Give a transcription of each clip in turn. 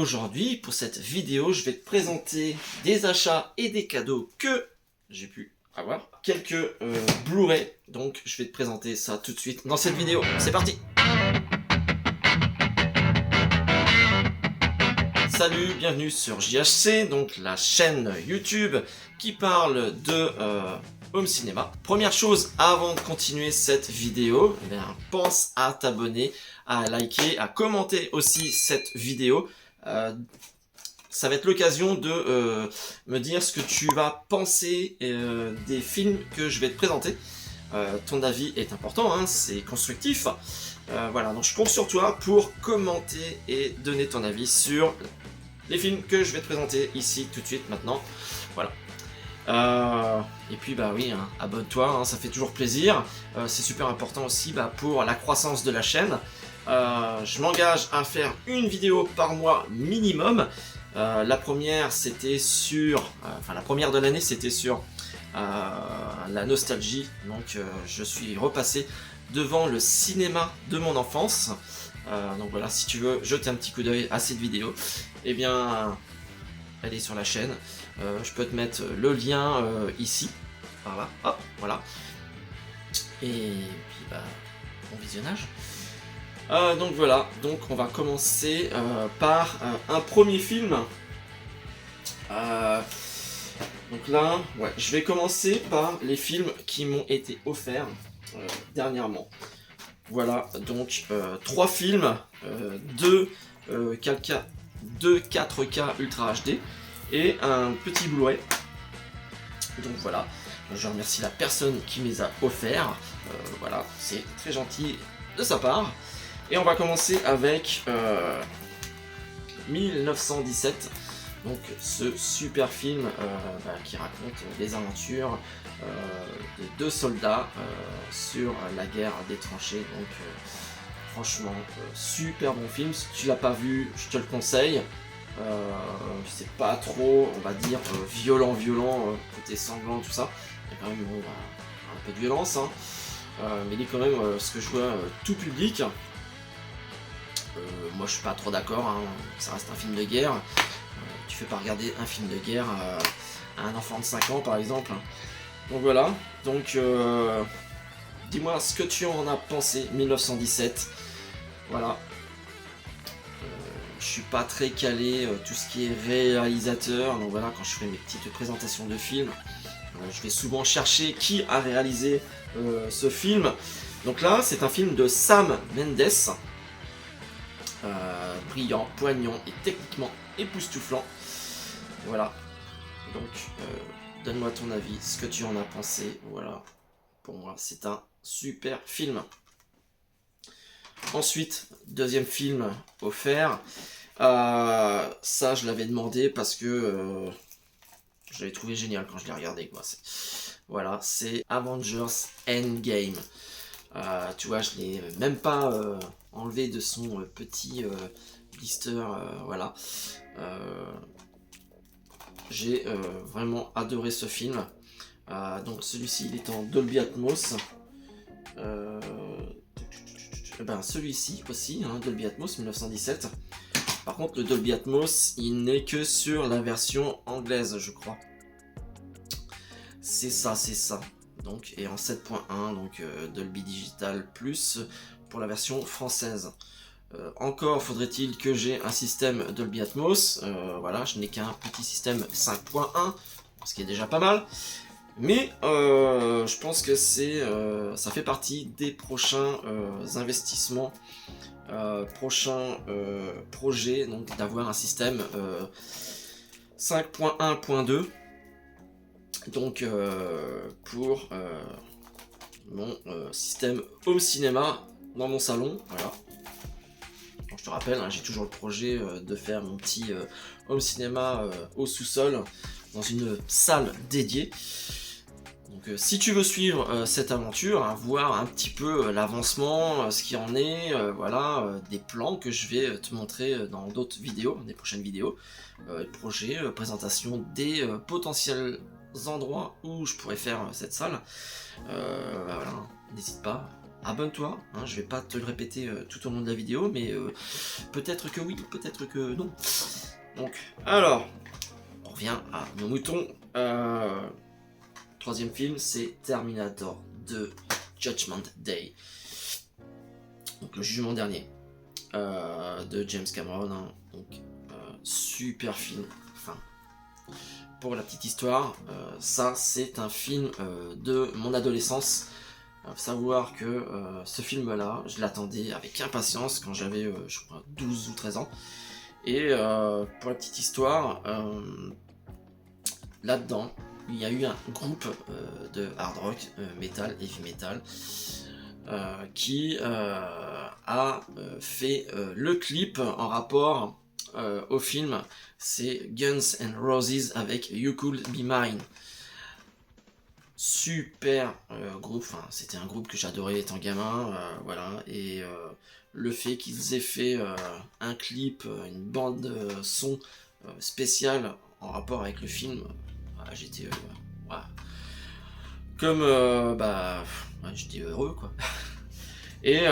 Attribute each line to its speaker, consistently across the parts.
Speaker 1: aujourd'hui, pour cette vidéo, je vais te présenter des achats et des cadeaux que j'ai pu avoir. Quelques Blu-ray, donc je vais te présenter ça tout de suite dans cette vidéo. C'est parti! Salut, bienvenue sur JHC, donc la chaîne YouTube qui parle de home cinéma. Première chose, avant de continuer cette vidéo, eh bien, pense à t'abonner, à liker, à commenter aussi cette vidéo. Ça va être l'occasion de me dire ce que tu vas penser des films que je vais te présenter. Ton avis est important, hein, c'est constructif. Voilà, donc je compte sur toi pour commenter et donner ton avis sur les films que je vais te présenter ici tout de suite maintenant. Voilà. Et puis bah oui, hein, abonne-toi, hein, ça fait toujours plaisir. C'est super important aussi pour la croissance de la chaîne. Je m'engage à faire une vidéo par mois minimum. La première c'était sur, la première de l'année c'était sur la nostalgie. Donc je suis repassé devant le cinéma de mon enfance. Donc voilà, si tu veux jeter un petit coup d'œil à cette vidéo, eh bien elle est sur la chaîne. Je peux te mettre le lien ici, par là, hop, voilà. Et puis bon visionnage. Donc voilà, donc on va commencer par un premier film. Donc là, ouais, je vais commencer par les films qui m'ont été offerts dernièrement. Voilà, donc 3 films, 2 4K Ultra HD et un petit Blu-ray. Donc voilà, je remercie la personne qui me les a offerts. Voilà, c'est très gentil de sa part. Et on va commencer avec 1917. Donc ce super film qui raconte les aventures de 2 soldats sur la guerre des tranchées. Donc franchement super bon film. Si tu l'as pas vu, je te le conseille. C'est pas trop, on va dire, violent, côté sanglant, tout ça. Il y a quand même un peu de violence, hein. Mais il est quand même, ce que je vois, tout public. Moi je suis pas trop d'accord, hein. Ça reste un film de guerre. Tu fais pas regarder un film de guerre à un enfant de 5 ans par exemple. Donc voilà, donc dis-moi ce que tu en as pensé, 1917. Voilà. Je suis pas très calé, tout ce qui est réalisateur, donc voilà, quand je fais mes petites présentations de films, je vais souvent chercher qui a réalisé ce film. Donc là, c'est un film de Sam Mendes, brillant, poignant et techniquement époustouflant. Voilà, donc donne-moi ton avis, ce que tu en as pensé. Voilà, pour moi, c'est un super film. Ensuite, deuxième film offert. Ça, je l'avais demandé parce que je l'avais trouvé génial quand je l'ai regardé, quoi. Voilà, c'est Avengers Endgame. Tu vois, je l'ai même pas enlevé de son petit blister. Voilà. J'ai vraiment adoré ce film. Donc celui-ci, il est en Dolby Atmos. Celui-ci aussi, hein, Dolby Atmos 1917. Par contre, le Dolby Atmos, il n'est que sur la version anglaise, je crois. C'est ça. Donc, et en 7.1, donc Dolby Digital Plus pour la version française. Encore faudrait-il que j'ai un système Dolby Atmos. Voilà, je n'ai qu'un petit système 5.1, ce qui est déjà pas mal. Mais je pense que ça fait partie des prochains investissements, prochains projets, donc d'avoir un système 5.1.2 donc pour mon système home cinéma dans mon salon. Voilà. Donc, je te rappelle, hein, j'ai toujours le projet de faire mon petit home cinéma au sous-sol dans une salle dédiée. Donc si tu veux suivre cette aventure, hein, voir un petit peu l'avancement, ce qui en est, voilà, des plans que je vais te montrer dans d'autres vidéos, des prochaines vidéos, projets, présentation des potentiels endroits où je pourrais faire cette salle. Voilà, n'hésite pas, abonne-toi, hein, je vais pas te le répéter tout au long de la vidéo, mais peut-être que oui, peut-être que non. Donc, alors, on revient à nos moutons. Troisième film, c'est Terminator 2 Judgment Day. Donc le jugement dernier de James Cameron. Hein. Donc, super film. Enfin, pour la petite histoire, ça c'est un film de mon adolescence. Faut savoir que ce film-là, je l'attendais avec impatience quand j'avais, je crois, 12 ou 13 ans. Et pour la petite histoire, là-dedans, il y a eu un groupe de hard rock, metal, heavy metal, qui a fait le clip en rapport au film. C'est Guns N' Roses avec You Could Be Mine. Super groupe, enfin, c'était un groupe que j'adorais étant gamin, voilà, et le fait qu'ils aient fait un clip, une bande son spéciale en rapport avec le film, j'étais voilà. Comme j'étais heureux quoi. Et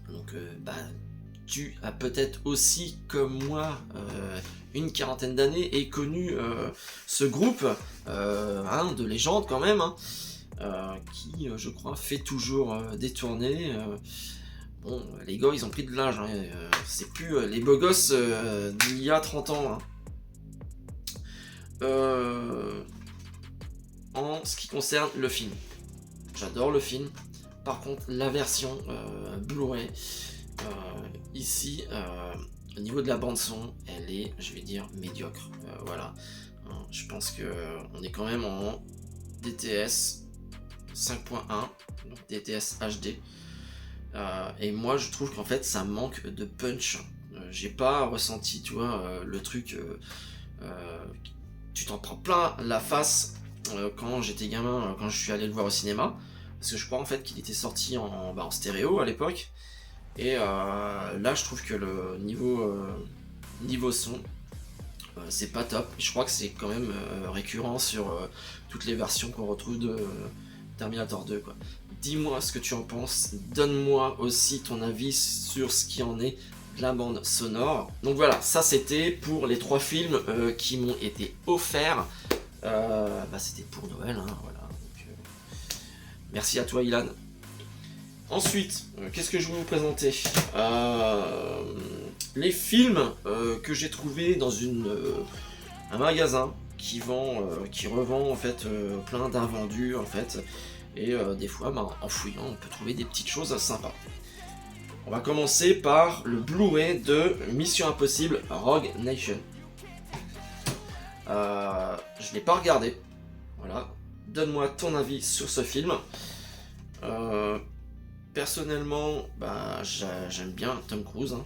Speaker 1: donc tu as peut-être aussi comme moi une quarantaine d'années et connu ce groupe de légende quand même, hein, qui je crois fait toujours des tournées. Bon, les gars ils ont pris de l'âge, hein, c'est plus les beaux gosses d'il y a 30 ans. Hein. En ce qui concerne le film, j'adore le film. Par contre, la version Blu-ray, ici, au niveau de la bande-son, elle est, je vais dire, médiocre. Voilà. Je pense qu'on est quand même en DTS 5.1, donc DTS HD. Et moi, je trouve qu'en fait, ça manque de punch. J'ai pas ressenti, tu vois, le truc. Tu t'en prends plein la face quand j'étais gamin, quand je suis allé le voir au cinéma. Parce que je crois en fait qu'il était sorti en stéréo à l'époque. Et là je trouve que le niveau son, c'est pas top. Je crois que c'est quand même récurrent sur toutes les versions qu'on retrouve de Terminator 2 quoi. Dis-moi ce que tu en penses, donne-moi aussi ton avis sur ce qui en est de la bande sonore. Donc voilà, ça c'était pour les 3 films qui m'ont été offerts. C'était pour Noël, hein, voilà. Donc, merci à toi Ilan. Ensuite, qu'est-ce que je vais vous présenter les films que j'ai trouvés dans un magasin qui revend en fait plein d'invendus en fait. Et des fois, en fouillant, on peut trouver des petites choses sympas. On va commencer par le Blu-ray de Mission Impossible Rogue Nation. Je l'ai pas regardé. Voilà. Donne-moi ton avis sur ce film. Personnellement, j'aime bien Tom Cruise. Hein.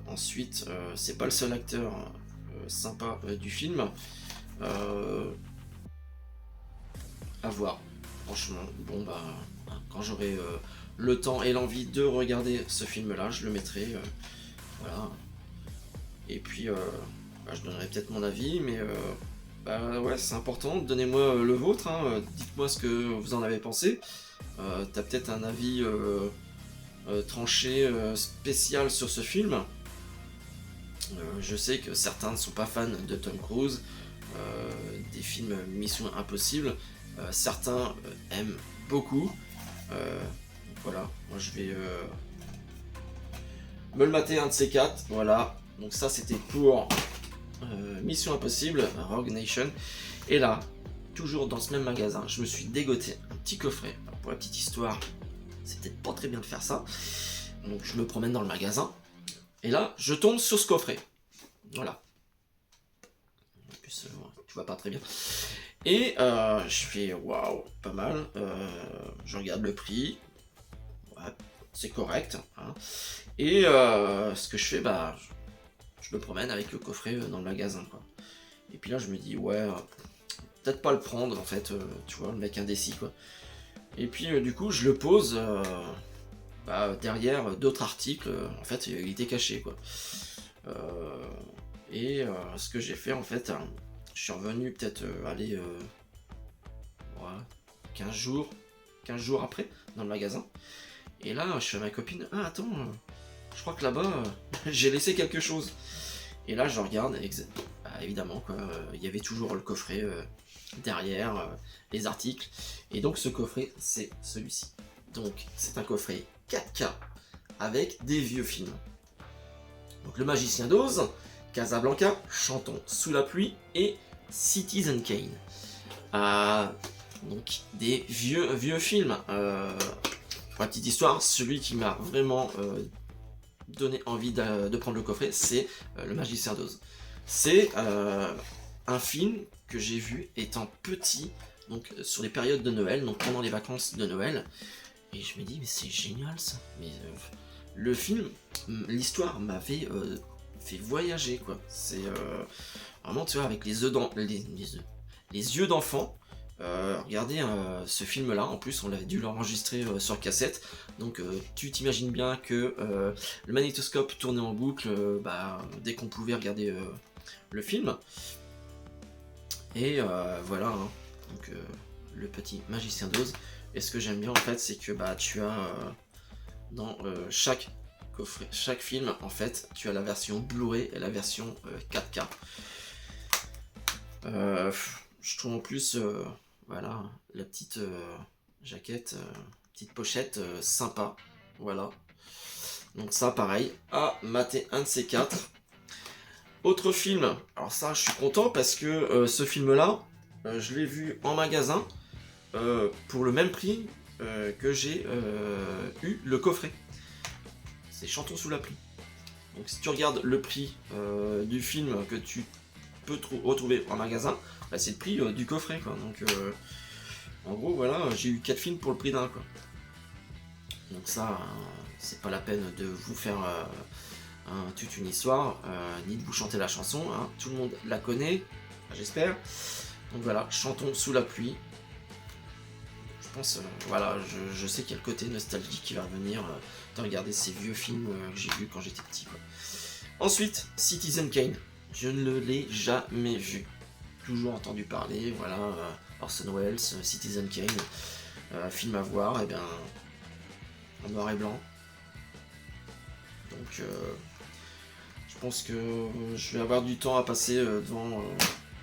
Speaker 1: Ensuite, c'est pas le seul acteur sympa du film. À voir. Franchement, bon quand j'aurai le temps et l'envie de regarder ce film-là, je le mettrai. Voilà. Et puis, je donnerai peut-être mon avis, mais ouais, c'est important. Donnez-moi le vôtre. Hein. Dites-moi ce que vous en avez pensé. T'as peut-être un avis tranché, spécial sur ce film. Je sais que certains ne sont pas fans de Tom Cruise, des films Mission Impossible. Certains aiment beaucoup. Voilà, moi je vais me le mater un de ces 4. Voilà, donc ça c'était pour Mission Impossible Rogue Nation. Et là, toujours dans ce même magasin, je me suis dégoté un petit coffret. Alors, pour la petite histoire, c'est peut-être pas très bien de faire ça. Donc je me promène dans le magasin. Et là, je tombe sur ce coffret. Voilà. En plus, tu vois pas très bien. Et je fais waouh, pas mal. Je regarde le prix. Ouais, c'est correct. Hein. Et ce que je fais, je me promène avec le coffret dans le magasin. Quoi. Et puis là, je me dis, ouais, peut-être pas le prendre en fait. Tu vois, le mec indécis quoi. Et puis du coup, je le pose derrière d'autres articles. En fait, il était caché quoi. Et ce que j'ai fait en fait. Je suis revenu peut-être 15 jours après dans le magasin. Et là, je suis à ma copine. Ah, attends, je crois que là-bas, j'ai laissé quelque chose. Et là, je regarde, bah, évidemment, quoi, il y avait toujours le coffret derrière, les articles. Et donc, ce coffret, c'est celui-ci. Donc, c'est un coffret 4K avec des vieux films. Donc, Le Magicien d'Oz, Casablanca, Chantons sous la pluie et Citizen Kane. Donc, des vieux films. Pour la petite histoire, celui qui m'a vraiment donné envie de prendre le coffret, c'est Le Magicien d'Oz. C'est un film que j'ai vu étant petit, donc sur les périodes de Noël, donc pendant les vacances de Noël, et je me dis mais c'est génial ça. Mais le film, l'histoire m'avait fait voyager quoi. C'est vraiment tu vois avec les yeux d'enfant. Regardez ce film là, en plus on avait dû l'enregistrer sur cassette, donc tu t'imagines bien que le magnétoscope tournait en boucle dès qu'on pouvait regarder le film. Et voilà, hein. Donc le petit Magicien d'Oz. Et ce que j'aime bien en fait, c'est que tu as dans chaque coffret, chaque film en fait, tu as la version Blu-ray et la version 4K. Je trouve en plus voilà, la petite jaquette, petite pochette sympa, voilà. Donc ça pareil, à mater un de ces quatre. Autre film, alors ça je suis content parce que ce film là, je l'ai vu en magasin pour le même prix que j'ai eu le coffret. C'est Chantons sous la pluie. Donc si tu regardes le prix du film que tu peux retrouver en magasin, c'est le prix du coffret quoi. Donc en gros voilà, j'ai eu 4 films pour le prix d'un quoi. Donc ça, c'est pas la peine de vous faire toute une histoire, ni de vous chanter la chanson, hein. Tout le monde la connaît, j'espère. Donc voilà, Chantons sous la pluie. Je pense, voilà, je sais qu'il y a le côté nostalgie qui va revenir de regarder ces vieux films que j'ai vus quand j'étais petit quoi. Ensuite, Citizen Kane. Je ne l'ai jamais vu. Toujours entendu parler, voilà, Orson Welles, Citizen Kane, film à voir, et bien en noir et blanc. Donc je pense que je vais avoir du temps à passer devant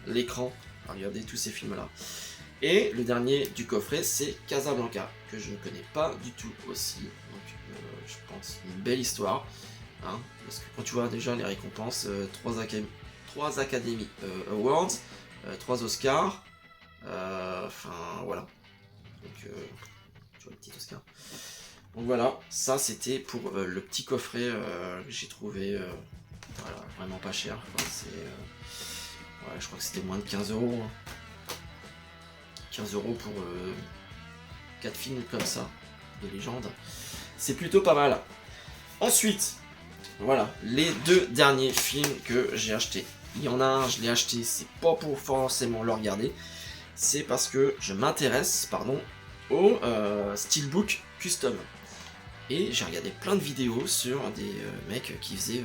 Speaker 1: l'écran à regarder tous ces films là. Et le dernier du coffret, c'est Casablanca, que je ne connais pas du tout aussi. Donc je pense une belle histoire, hein, parce que quand tu vois déjà les récompenses, 3 Academy Awards, 3 Oscars, enfin voilà. Donc tu vois le petit Oscar. Donc voilà, ça c'était pour le petit coffret que j'ai trouvé voilà, vraiment pas cher. Enfin, ouais, je crois que c'était moins de 15 €. Hein. 15 € pour 4 films comme ça, de légende. C'est plutôt pas mal. Ensuite, voilà, les 2 derniers films que j'ai achetés. Il y en a un, je l'ai acheté, c'est pas pour forcément le regarder, c'est parce que je m'intéresse, au Steelbook Custom. Et j'ai regardé plein de vidéos sur des mecs qui faisaient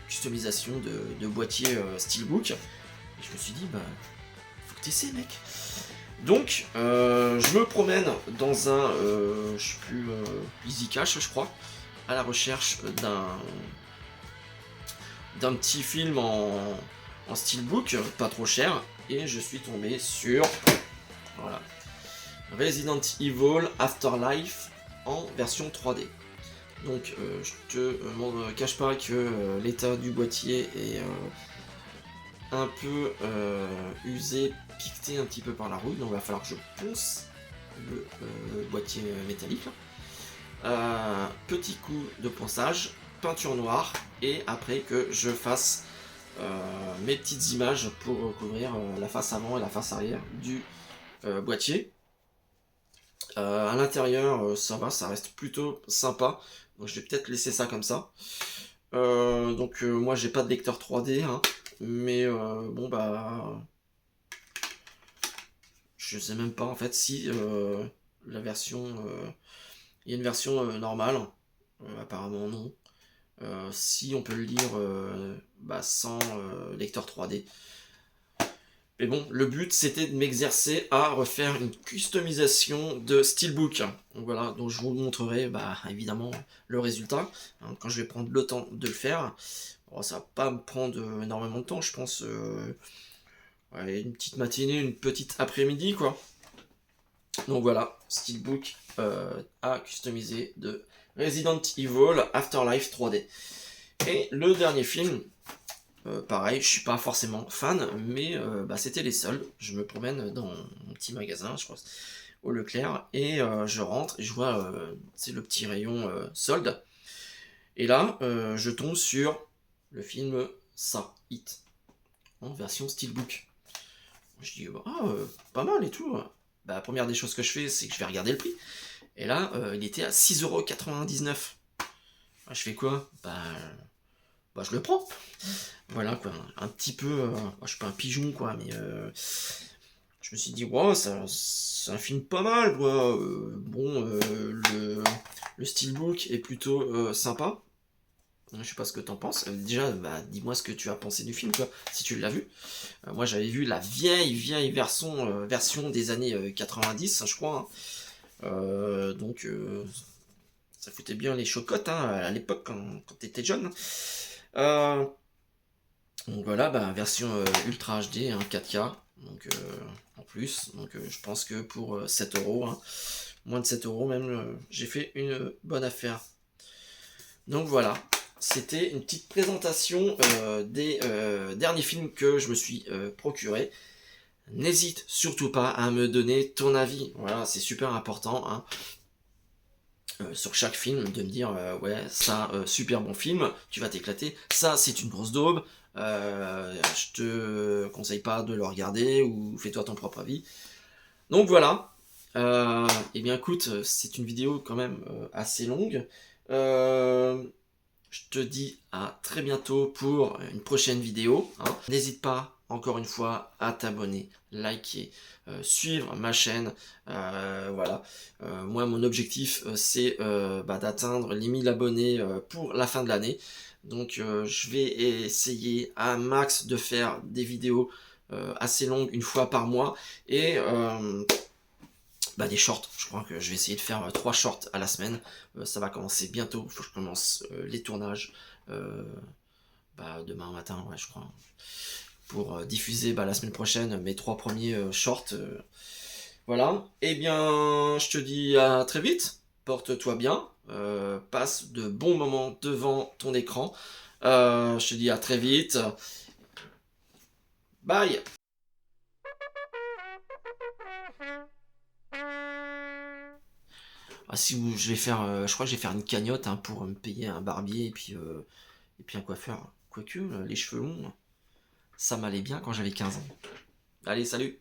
Speaker 1: customisation de boîtiers Steelbook. Et je me suis dit, faut que t'essaies mec. Donc, je me promène dans un, je sais plus, Easy Cash, je crois, à la recherche d'un petit film en Steelbook, pas trop cher, et je suis tombé sur, voilà, Resident Evil Afterlife en version 3D. Donc, je te cache pas que l'état du boîtier est un peu usé, piqueté un petit peu par la rouille, donc il va falloir que je ponce le boîtier métallique. Petit coup de ponçage, peinture noire, et après que je fasse mes petites images pour recouvrir la face avant et la face arrière du boîtier. À l'intérieur, ça va, ça reste plutôt sympa, donc je vais peut-être laisser ça comme ça. Donc moi j'ai pas de lecteur 3D, hein, mais je sais même pas en fait si la version, il y a une version normale, apparemment non. Si on peut le lire sans lecteur 3D. Mais bon, le but c'était de m'exercer à refaire une customisation de Steelbook. Donc voilà, donc je vous montrerai évidemment le résultat hein, quand je vais prendre le temps de le faire. Bon, ça va pas me prendre énormément de temps, je pense ouais, une petite matinée, une petite après-midi quoi. Donc voilà, Steelbook à customiser de Resident Evil Afterlife 3D. Et le dernier film, pareil, je suis pas forcément fan, mais c'était les soldes. Je me promène dans mon petit magasin, je crois, au Leclerc, et je rentre et je vois c'est le petit rayon soldes. Et là, je tombe sur le film Ça, Hit, en version Steelbook. Je dis, pas mal et tout. La première des choses que je fais, c'est que je vais regarder le prix. Et là, il était à 6,99 €. Je fais quoi? Je le prends. Voilà quoi, un petit peu, je suis pas un pigeon quoi, mais je me suis dit, wow, c'est un film pas mal quoi. Le steelbook est plutôt sympa. Je sais pas ce que t'en penses. Déjà, dis-moi ce que tu as pensé du film, quoi, si tu l'as vu. Moi, j'avais vu la vieille version des années 90, je crois. Hein. Donc, ça foutait bien les chocottes hein, à l'époque quand t'étais jeune. Donc voilà, version Ultra HD, hein, 4K, donc en plus. Donc je pense que pour 7 €, hein, moins de 7 € même, j'ai fait une bonne affaire. Donc voilà, c'était une petite présentation des derniers films que je me suis procuré. N'hésite surtout pas à me donner ton avis, voilà, c'est super important. Hein. Sur chaque film, de me dire ouais, ça, super bon film, tu vas t'éclater, ça, c'est une grosse daube, je te conseille pas de le regarder, ou fais-toi ton propre avis. Donc voilà, et bien écoute, c'est une vidéo quand même assez longue. Je te dis à très bientôt pour une prochaine vidéo. Hein. N'hésite pas, encore une fois, à t'abonner, liker, suivre ma chaîne. Voilà. Moi, mon objectif, c'est d'atteindre les 1000 abonnés pour la fin de l'année. Donc, je vais essayer à max de faire des vidéos assez longues, une fois par mois. Et des shorts, je crois que je vais essayer de faire 3 shorts à la semaine. Ça va commencer bientôt, il faut que je commence les tournages demain matin, ouais, je crois, pour diffuser la semaine prochaine mes 3 premiers shorts. Voilà, et bien je te dis à très vite, porte-toi bien, passe de bons moments devant ton écran. Je te dis à très vite, bye. Si je vais faire, je crois que je vais faire une cagnotte hein, pour me payer un barbier et puis un coiffeur. Quoique, les cheveux longs, ça m'allait bien quand j'avais 15 ans. Allez, salut!